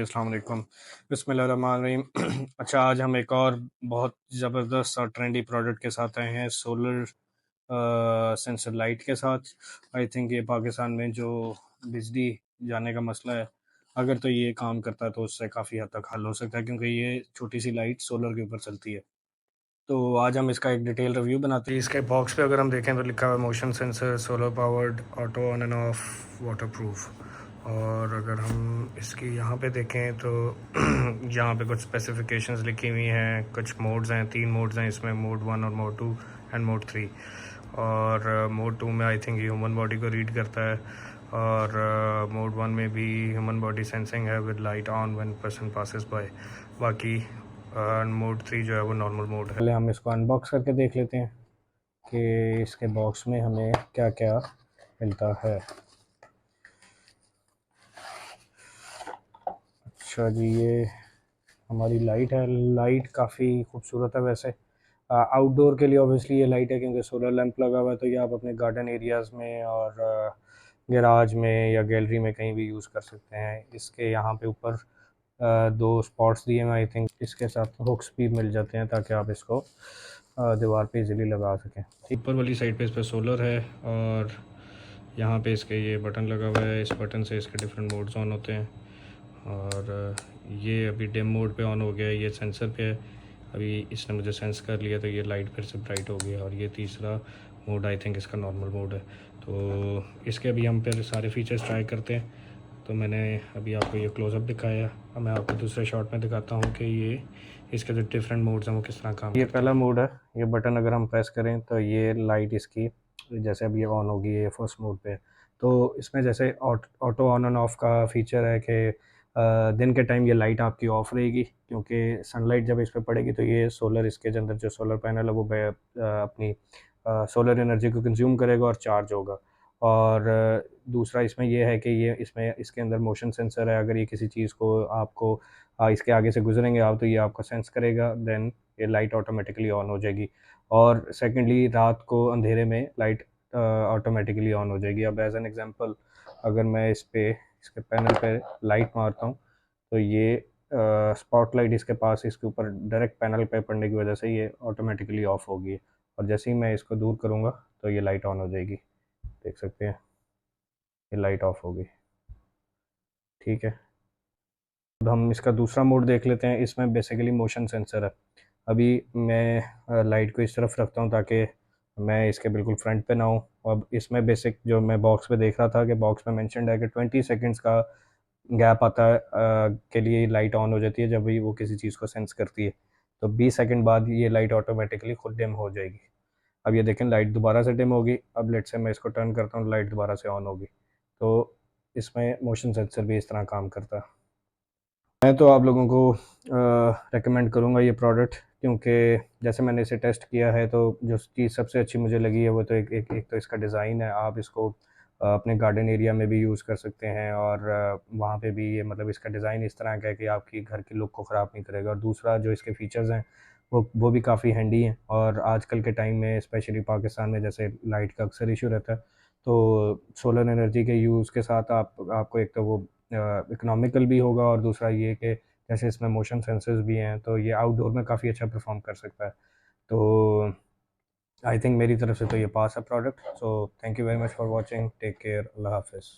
अस्सलाम वालेकुम। बिस्मिल्लाहिर्रहमानिर्रहीम। अच्छा, आज हम एक और बहुत ज़बरदस्त और ट्रेंडी प्रोडक्ट के साथ आए हैं, सोलर सेंसर लाइट के साथ। आई थिंक ये पाकिस्तान में जो बिजली जाने का मसला है, अगर तो ये काम करता है तो उससे काफ़ी हद तक हल हो सकता है, क्योंकि ये छोटी सी लाइट सोलर के ऊपर चलती है। तो आज हम इसका एक डिटेल रिव्यू बनाते हैं। इसके बॉक्स पे अगर हम देखें तो लिखा हुआ है motion sensor, solar powered, auto on end of, water proof. और अगर हम इसकी यहाँ पे देखें तो यहाँ पे कुछ स्पेसिफिकेशंस लिखी हुई हैं, कुछ मोड्स हैं, 3 मोड्स हैं इसमें, मोड 1 और मोड 2 एंड मोड 3। और मोड 2 में आई थिंक ये ह्यूमन बॉडी को रीड करता है, और मोड 1 में भी ह्यूमन बॉडी सेंसिंग है with light on when person passes by. बाकी मोड 3 जो है वो नॉर्मल मोड है। पहले हम इसको अनबॉक्स करके देख लेते हैं कि इसके बॉक्स में हमें क्या क्या मिलता है। अच्छा जी, ये हमारी लाइट है। लाइट काफ़ी खूबसूरत है वैसे। आउटडोर के लिए ऑब्वियसली ये लाइट है, क्योंकि सोलर लैंप लगा हुआ है, तो ये आप अपने गार्डन एरियाज़ में और गैराज में या गैलरी में कहीं भी यूज़ कर सकते हैं। इसके यहाँ पे ऊपर 2 स्पॉट्स दिए हैं। आई थिंक इसके साथ हुक्स भी मिल जाते हैं ताकि आप इसको दीवार पे इजीली लगा सकें। ऊपर वाली साइड पे इस पर सोलर है, और यहाँ पे इसके ये बटन लगा हुआ है। इस बटन से इसके डिफरेंट मोड्स ऑन होते हैं, और ये अभी डिम मोड पे ऑन हो गया है, ये सेंसर पे है। अभी इसने मुझे सेंस कर लिया तो ये लाइट फिर से ब्राइट हो गई, और ये तीसरा मोड आई थिंक इसका नॉर्मल मोड है। तो इसके अभी हम फिर सारे फीचर्स ट्राई करते हैं। तो मैंने अभी आपको ये क्लोज़अप दिखाया, अब मैं आपको दूसरे शॉट में दिखाता हूँ कि ये इसके जो डिफरेंट मोड्स हैं वो किस तरह काम। ये पहला मोड है। ये बटन अगर हम प्रेस करें तो ये लाइट इसकी जैसे अभी ये ऑन होगी, ये फर्स्ट मोड पे। तो इसमें जैसे ऑटो ऑन एंड ऑफ का फीचर है कि दिन के टाइम ये लाइट आपकी ऑफ रहेगी, क्योंकि सनलाइट जब इस पर पड़ेगी तो ये सोलर, इसके अंदर जो सोलर पैनल है वो अपनी सोलर एनर्जी को कंज्यूम करेगा और चार्ज होगा। और दूसरा इसमें ये है कि ये इसमें इसके अंदर मोशन सेंसर है। अगर ये किसी चीज़ को आपको इसके आगे से गुजरेंगे आप, तो ये आपको सेंस करेगा, देन ये लाइट ऑटोमेटिकली ऑन हो जाएगी। और सेकेंडली, रात को अंधेरे में लाइट ऑटोमेटिकली ऑन हो जाएगी। अब एज एन एग्जांपल, अगर मैं इसके पैनल पे लाइट मारता हूँ तो ये स्पॉटलाइट इसके पास, इसके ऊपर डायरेक्ट पैनल पे पड़ने की वजह से ये ऑटोमेटिकली ऑफ होगी, और जैसे ही मैं इसको दूर करूँगा तो ये लाइट ऑन हो जाएगी। देख सकते हैं, ये लाइट ऑफ होगी। ठीक है, अब हम इसका दूसरा मोड देख लेते हैं। इसमें बेसिकली मोशन सेंसर है। अभी मैं लाइट को इस तरफ रखता हूँ ताकि मैं इसके बिल्कुल फ्रंट पे ना हूँ। अब इसमें बेसिक जो मैं बॉक्स पे देख रहा था कि बॉक्स में मेंशन्ड है कि 20 सेकंड्स का गैप आता है के लिए लाइट ऑन हो जाती है जब भी वो किसी चीज़ को सेंस करती है। तो 20 सेकंड बाद ये लाइट ऑटोमेटिकली खुद डिम हो जाएगी। अब ये देखें, लाइट दोबारा से डिम होगी। अब लेट से मैं इसको टर्न करता हूँ, लाइट दोबारा से ऑन होगी। तो इसमें मोशन सेंसर भी इस तरह काम करता है। मैं तो आप लोगों को रेकमेंड करूँगा ये प्रोडक्ट, क्योंकि जैसे मैंने इसे टेस्ट किया है तो जो चीज़ सबसे अच्छी मुझे लगी है वो तो एक तो इसका डिज़ाइन है। आप इसको अपने गार्डन एरिया में भी यूज़ कर सकते हैं, और वहाँ पे भी ये मतलब इसका डिज़ाइन इस तरह का है कि आपकी घर की लुक को ख़राब नहीं करेगा। और दूसरा जो इसके फ़ीचर्स हैं वो भी काफ़ी हैंडी हैं, और आजकल के टाइम में स्पेशली पाकिस्तान में जैसे लाइट का अक्सर इशू रहता है, तो सोलर एनर्जी के यूज़ के साथ आपको एक तो वो इकोनॉमिकल भी होगा, और दूसरा ये कि जैसे इसमें मोशन सेंसर्स भी हैं तो ये आउटडोर में काफ़ी अच्छा परफॉर्म कर सकता है। तो आई थिंक मेरी तरफ से तो ये पास है product. So thank you very much for watching, take care, अल्लाह हाफिज़।